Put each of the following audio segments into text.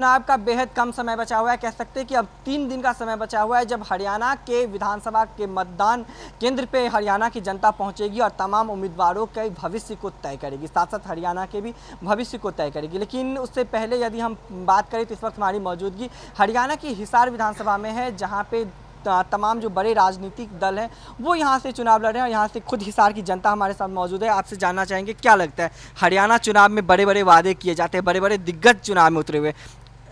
चुनाव का बेहद कम समय बचा हुआ है। कह सकते हैं कि अब 3 दिन का समय बचा हुआ है जब हरियाणा के विधानसभा के मतदान केंद्र पे हरियाणा की जनता पहुंचेगी और तमाम उम्मीदवारों के भविष्य को तय करेगी, साथ साथ हरियाणा के भी भविष्य को तय करेगी। लेकिन उससे पहले यदि हम बात करें तो इस वक्त हमारी मौजूदगी हरियाणा की हिसार विधानसभा में है, जहाँ पे तमाम जो बड़े राजनीतिक दल हैं वो यहाँ से चुनाव लड़ रहे हैं और यहाँ से खुद हिसार की जनता हमारे साथ मौजूद है। आपसे जानना चाहेंगे क्या लगता है, हरियाणा चुनाव में बड़े बड़े वादे किए जाते हैं, बड़े बड़े दिग्गज चुनाव में उतरे हुए,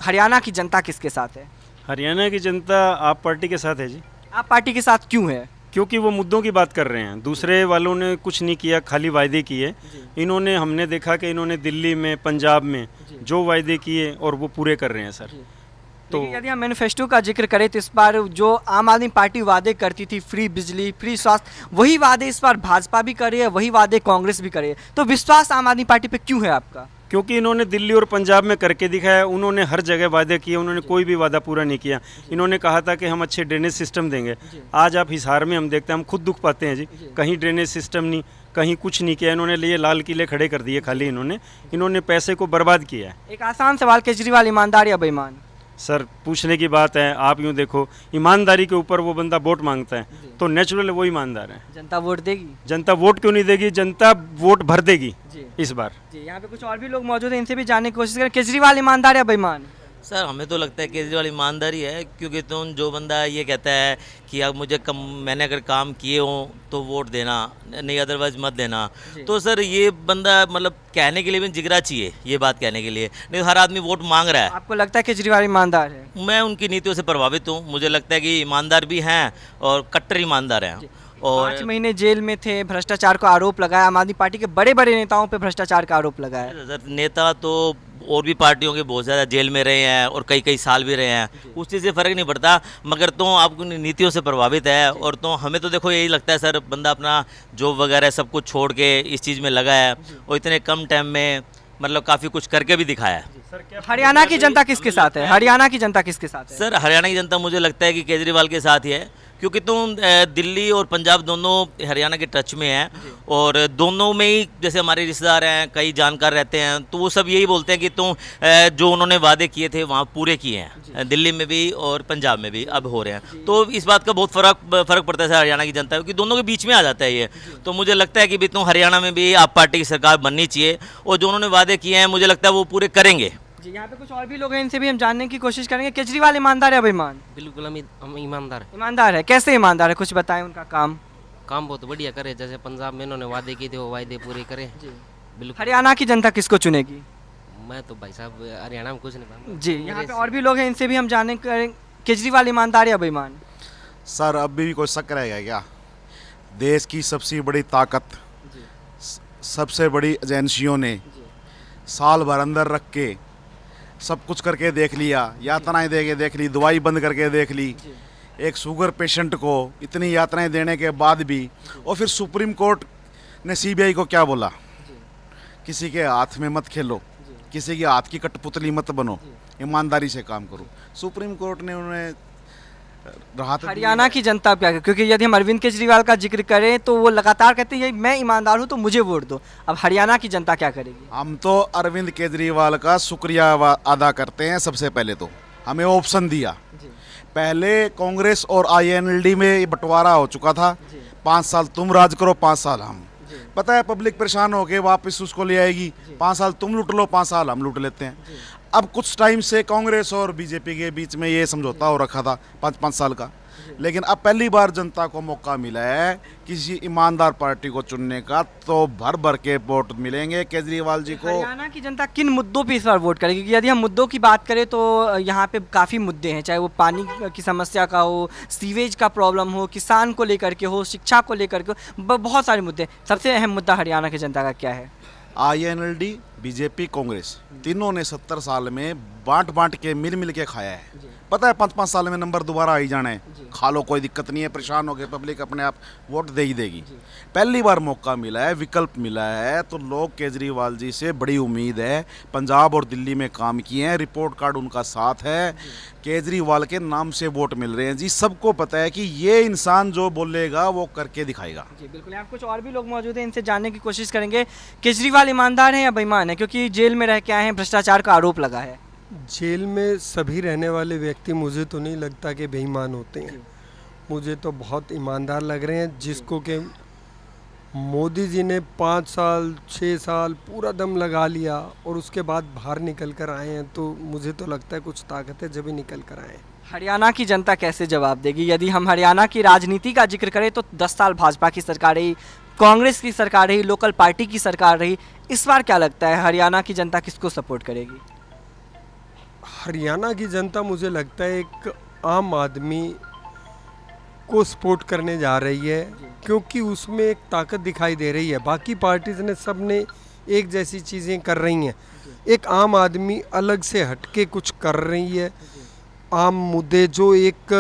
हरियाणा की जनता किसके साथ है? हरियाणा की जनता आप पार्टी के साथ है जी। आप पार्टी के साथ क्यों है? क्योंकि वो मुद्दों की बात कर रहे हैं, दूसरे वालों ने कुछ नहीं किया, खाली वायदे किए। इन्होंने, हमने देखा कि इन्होंने दिल्ली में, पंजाब में जो वायदे किए और वो पूरे कर रहे हैं सर। तो यदि हम मैनिफेस्टो का जिक्र करें तो इस बार जो आम आदमी पार्टी वादे करती थी, फ्री बिजली, फ्री स्वास्थ्य, वही वादे इस बार भाजपा भी कर रही है, वही वादे कांग्रेस भी कर रही है। तो विश्वास आम आदमी पार्टी पे क्यों है आपका? क्योंकि इन्होंने दिल्ली और पंजाब में करके दिखाया, उन्होंने हर जगह वादे किए, उन्होंने कोई भी वादा पूरा नहीं किया। इन्होंने कहा था कि हम अच्छे ड्रेनेज सिस्टम देंगे। आज आप हिसार में हम देखते हैं, हम खुद दुख पाते हैं जी, कहीं ड्रेनेज सिस्टम नहीं, कहीं कुछ नहीं किया। इन्होंने लिए लाल किले खड़े कर दिए, खाली इन्होंने पैसे को बर्बाद किया है। एक आसान सवाल, केजरीवाल ईमानदार या बेईमान? सर पूछने की बात है, आप यूँ देखो, ईमानदारी के ऊपर वो बंदा वोट मांगता है तो नेचुरल वो ईमानदार है। जनता वोट देगी? जनता वोट क्यों नहीं देगी, जनता वोट भर देगी इस बार जी। यहाँ पे कुछ और भी लोग मौजूद हैं, इनसे भी जानने की कोशिश करें। केजरीवाल ईमानदार या बेईमान? सर हमें तो लगता है केजरीवाल ईमानदारी है, क्योंकि तुम जो बंदा ये कहता है कि अब मुझे मैंने अगर काम किए हों तो वोट देना, नहीं अदरवाइज मत देना, तो सर ये बंदा मतलब कहने के लिए भी जिगरा चाहिए ये बात कहने के लिए, नहीं हर आदमी वोट मांग रहा है। आपको लगता है केजरीवाल ईमानदार है? मैं उनकी नीतियों से प्रभावित हूँ, मुझे लगता है कि ईमानदार भी हैं और कट्टर ईमानदार हैं। और 5 महीने जेल में थे, भ्रष्टाचार का आरोप लगाया, आम आदमी पार्टी के बड़े बड़े नेताओं पे भ्रष्टाचार का आरोप लगाया। सर नेता तो और भी पार्टियों के बहुत ज़्यादा जेल में रहे हैं और कई कई साल भी रहे हैं, उस चीज़ से फ़र्क नहीं पड़ता, मगर तो आपकी नीतियों से प्रभावित है। और तो हमें तो देखो यही लगता है सर, बंदा अपना जॉब वगैरह सब कुछ छोड़ के इस चीज़ में लगा है और इतने कम टाइम में मतलब काफ़ी कुछ करके भी दिखाया है। हरियाणा की जनता किसके साथ है? हरियाणा की जनता किसके साथ है? सर हरियाणा की जनता मुझे लगता है कि केजरीवाल के साथ ही है, क्योंकि तुम दिल्ली और पंजाब दोनों हरियाणा के टच में हैं और दोनों में ही जैसे हमारे रिश्तेदार हैं, कई जानकार रहते हैं, तो वो सब यही बोलते हैं कि तुम जो उन्होंने वादे किए थे वहाँ पूरे किए हैं, दिल्ली में भी और पंजाब में भी अब हो रहे हैं। तो इस बात का बहुत फ़र्क पड़ता है सर हरियाणा की जनता, क्योंकि दोनों के बीच में आ जाता है ये। तो मुझे लगता है कि भी तुम हरियाणा में भी आप पार्टी की सरकार बननी चाहिए और जो उन्होंने वादे किए हैं मुझे लगता है वो पूरे करेंगे। जी। यहाँ पे कुछ और भी लोग हैं, इनसे भी हम जानने की कोशिश करेंगे। केजरीवाल ईमानदार या बेईमान? बिल्कुल हम ईमानदार है। ईमानदार है, कैसे ईमानदार है, कुछ बताएं उनका काम। काम बहुत बढ़िया करे, जैसे पंजाब में इन्होंने वादे किए थे वो वादे पूरे करे। बिल्कुल। हरियाणा की जनता किसको चुनेगी? मैं तो भाई साहब हरियाणा में कुछ नहीं मानता जी। यहाँ पे और भी लोग हैं, इनसे भी हम जानने करें। केजरीवाल ईमानदार या बेईमान? सर अब भी कोई शक रहेगा क्या? देश की सबसे बड़ी ताकत, सबसे बड़ी एजेंसियों ने साल भर अंदर रख के सब कुछ करके देख लिया, यातनाएं दे के देख ली, दवाई बंद करके देख ली, एक शुगर पेशेंट को इतनी यातनाएं देने के बाद भी, और फिर सुप्रीम कोर्ट ने सीबीआई को क्या बोला? किसी के हाथ में मत खेलो, किसी के हाथ की कठपुतली मत बनो, ईमानदारी से काम करो। सुप्रीम कोर्ट ने उन्हें राहत। हरियाणा की जनता क्या करे? क्योंकि यदि हम अरविंद केजरीवाल का जिक्र करें तो वो लगातार कहते हैं मैं ईमानदार हूँ तो मुझे वोट दो। अब हरियाणा की जनता क्या करेगी? हम तो अरविंद केजरीवाल का शुक्रिया अदा करते हैं। सबसे पहले तो हमें ऑप्शन दिया, पहले कांग्रेस और आईएनएलडी में बंटवारा हो चुका था, 5 साल तुम राज करो, 5 साल हम। पता है पब्लिक परेशान हो के वापस उसको ले आएगी, 5 साल तुम लूट लो, 5 साल हम लूट लेते हैं। अब कुछ टाइम से कांग्रेस और बीजेपी के बीच में ये समझौता हो रखा था 5-5 साल का, लेकिन अब पहली बार जनता को मौका मिला है किसी ईमानदार पार्टी को चुनने का, तो भर भर के वोट मिलेंगे केजरीवाल जी को। हरियाणा की जनता किन मुद्दों पे इस बार वोट करेगी? क्योंकि यदि हम मुद्दों की बात करें तो यहाँ पे काफ़ी मुद्दे हैं, चाहे वो पानी की समस्या का हो, सीवेज का प्रॉब्लम हो, किसान को लेकर के हो, शिक्षा को लेकर के हो, बहुत सारे मुद्दे। सबसे अहम मुद्दा हरियाणा की जनता का क्या है? आईएनएलडी, बीजेपी, कांग्रेस तीनों ने 70 साल में बांट के मिल के खाया है। पता है 5-5 साल में नंबर दोबारा आई जाना है, खा लो कोई दिक्कत नहीं है, परेशान हो गए पब्लिक अपने आप वोट दे ही देगी। पहली बार मौका मिला है, विकल्प मिला है, तो लोग केजरीवाल जी से बड़ी उम्मीद है। पंजाब और दिल्ली में काम किए हैं, रिपोर्ट कार्ड उनका साथ है, केजरीवाल के नाम से वोट मिल रहे हैं जी। सबको पता है कि ये इंसान जो बोलेगा वो करके दिखाएगा। जी बिल्कुल। यहाँ कुछ और भी लोग मौजूद हैं, इनसे जानने की कोशिश करेंगे। केजरीवाल ईमानदार हैं या बेईमान है? क्योंकि जेल में रह के आए हैं, भ्रष्टाचार का आरोप लगा है। जेल में सभी रहने वाले व्यक्ति मुझे तो नहीं लगता कि बेईमान होते हैं। मुझे तो बहुत ईमानदार लग रहे हैं, जिसको कि मोदी जी ने 5 साल 6 साल पूरा दम लगा लिया और उसके बाद बाहर निकल कर आए हैं, तो मुझे तो लगता है कुछ ताकत है जब ही निकल कर आए हैं। हरियाणा की जनता कैसे जवाब देगी? यदि हम हरियाणा की राजनीति का जिक्र करें तो 10 साल भाजपा की सरकार रही, कांग्रेस की सरकार रही, लोकल पार्टी की सरकार रही। इस बार क्या लगता है हरियाणा की जनता किसको सपोर्ट करेगी? हरियाणा की जनता मुझे लगता है एक आम आदमी को सपोर्ट करने जा रही है, क्योंकि उसमें एक ताकत दिखाई दे रही है। बाकी पार्टीज ने सब ने एक जैसी चीज़ें कर रही हैं, एक आम आदमी अलग से हटके कुछ कर रही है। आम मुद्दे जो एक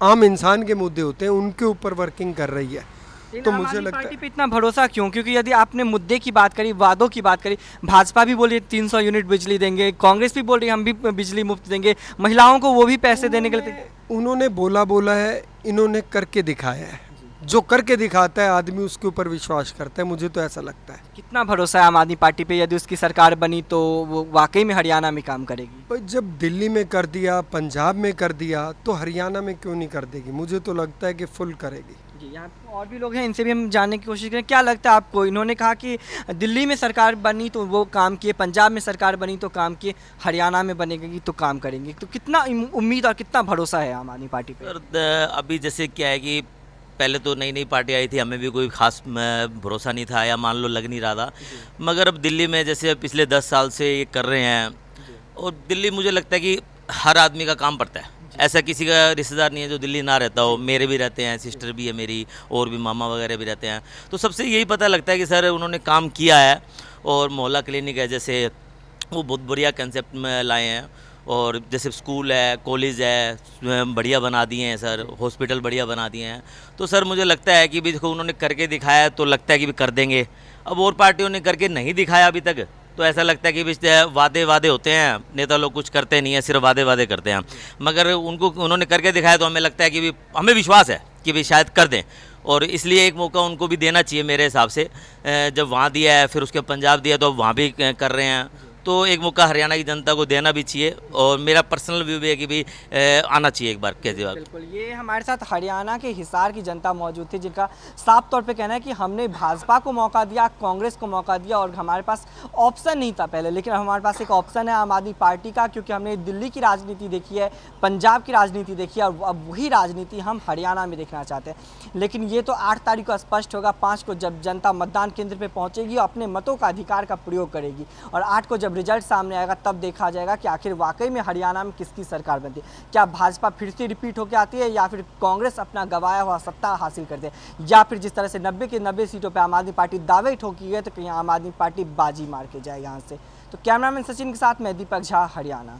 आम इंसान के मुद्दे होते हैं उनके ऊपर वर्किंग कर रही है। तो मुझे लगता पार्टी है पे इतना भरोसा क्यों? क्योंकि यदि आपने मुद्दे की बात करी, वादों की बात करी, भाजपा भी बोली 300 यूनिट बिजली देंगे, कांग्रेस भी बोल रही हम भी बिजली मुफ्त देंगे, महिलाओं को वो भी पैसे देने के लिए। उन्होंने बोला है, इन्होंने करके दिखाया है। जो करके दिखाता है आदमी उसके ऊपर विश्वास करता है, मुझे तो ऐसा लगता है। कितना भरोसा है आम आदमी पार्टी पे? यदि उसकी सरकार बनी तो वो वाकई में हरियाणा में काम करेगी? पर जब दिल्ली में कर दिया, पंजाब में कर दिया, तो हरियाणा में क्यों नहीं कर देगी? मुझे तो लगता है कि फुल करेगी। जी, यहाँ पे और भी लोग हैं, इनसे भी हम जानने की कोशिश करें। क्या लगता है आपको? इन्होंने कहा कि दिल्ली में सरकार बनी तो वो काम किए, पंजाब में सरकार बनी तो काम किए, हरियाणा में बनेगी तो काम करेंगे। तो कितना उम्मीद और कितना भरोसा है आम आदमी पार्टी पे? सर अभी जैसे क्या है कि पहले तो नई नई पार्टी आई थी, हमें भी कोई खास भरोसा नहीं था या मान लो लग नहीं रहा था। मगर अब दिल्ली में जैसे पिछले 10 साल से ये कर रहे हैं, और दिल्ली मुझे लगता है कि हर आदमी का काम पड़ता है। ऐसा किसी का रिश्तेदार नहीं है जो दिल्ली ना रहता हो। मेरे भी रहते हैं, सिस्टर भी है मेरी, और भी मामा वगैरह भी रहते हैं। तो सबसे यही पता लगता है कि सर उन्होंने काम किया है। और मोहल्ला क्लिनिक है जैसे, वो बहुत बढ़िया कंसेप्ट में लाए हैं। और जैसे स्कूल है, कॉलेज है, बढ़िया बना दिए हैं सर, हॉस्पिटल बढ़िया बना दिए हैं। तो सर मुझे लगता है कि भी देखो उन्होंने करके दिखाया है, तो लगता है कि भी कर देंगे। अब और पार्टियों ने करके नहीं दिखाया अभी तक, तो ऐसा लगता है कि भी वादे होते हैं, नेता लोग कुछ करते नहीं है, सिर्फ वादे करते हैं। मगर उन्होंने करके दिखाया तो हमें लगता है कि भी हमें विश्वास है कि भी शायद कर दें। और इसलिए एक मौका उनको भी देना चाहिए मेरे हिसाब से। जब वहाँ दिया है, फिर उसके पंजाब दिया, तो अब वहाँ भी कर रहे हैं, तो एक मौका हरियाणा की जनता को देना भी चाहिए। और मेरा पर्सनल व्यू भी है कि भी आना चाहिए एक बार केजरीवाल। बिल्कुल, ये हमारे साथ हरियाणा के हिसार की जनता मौजूद थी, जिनका साफ तौर पे कहना है कि हमने भाजपा को मौका दिया, कांग्रेस को मौका दिया, और हमारे पास ऑप्शन नहीं था पहले, लेकिन हमारे पास एक ऑप्शन है आम आदमी पार्टी का, क्योंकि हमने दिल्ली की राजनीति देखी है, पंजाब की राजनीति देखी है, और अब वही राजनीति हम हरियाणा में देखना चाहते हैं। लेकिन ये तो 8 तारीख को स्पष्ट होगा। 5 को जब जनता मतदान केंद्र पर पहुँचेगी, अपने मतों का अधिकार का प्रयोग करेगी, और 8 को जब रिजल्ट सामने आएगा तब देखा जाएगा कि आखिर वाकई में हरियाणा में किसकी सरकार बनती है। क्या भाजपा फिर से रिपीट होकर आती है, या फिर कांग्रेस अपना गंवाया हुआ सत्ता हासिल करते हैं, या फिर जिस तरह से 90 के 90 सीटों पर आम आदमी पार्टी दावे ठोकी है, तो कहीं आम आदमी पार्टी बाजी मार के जाए यहाँ से। तो कैमरामैन सचिन के साथ मैं दीपक झा, हरियाणा।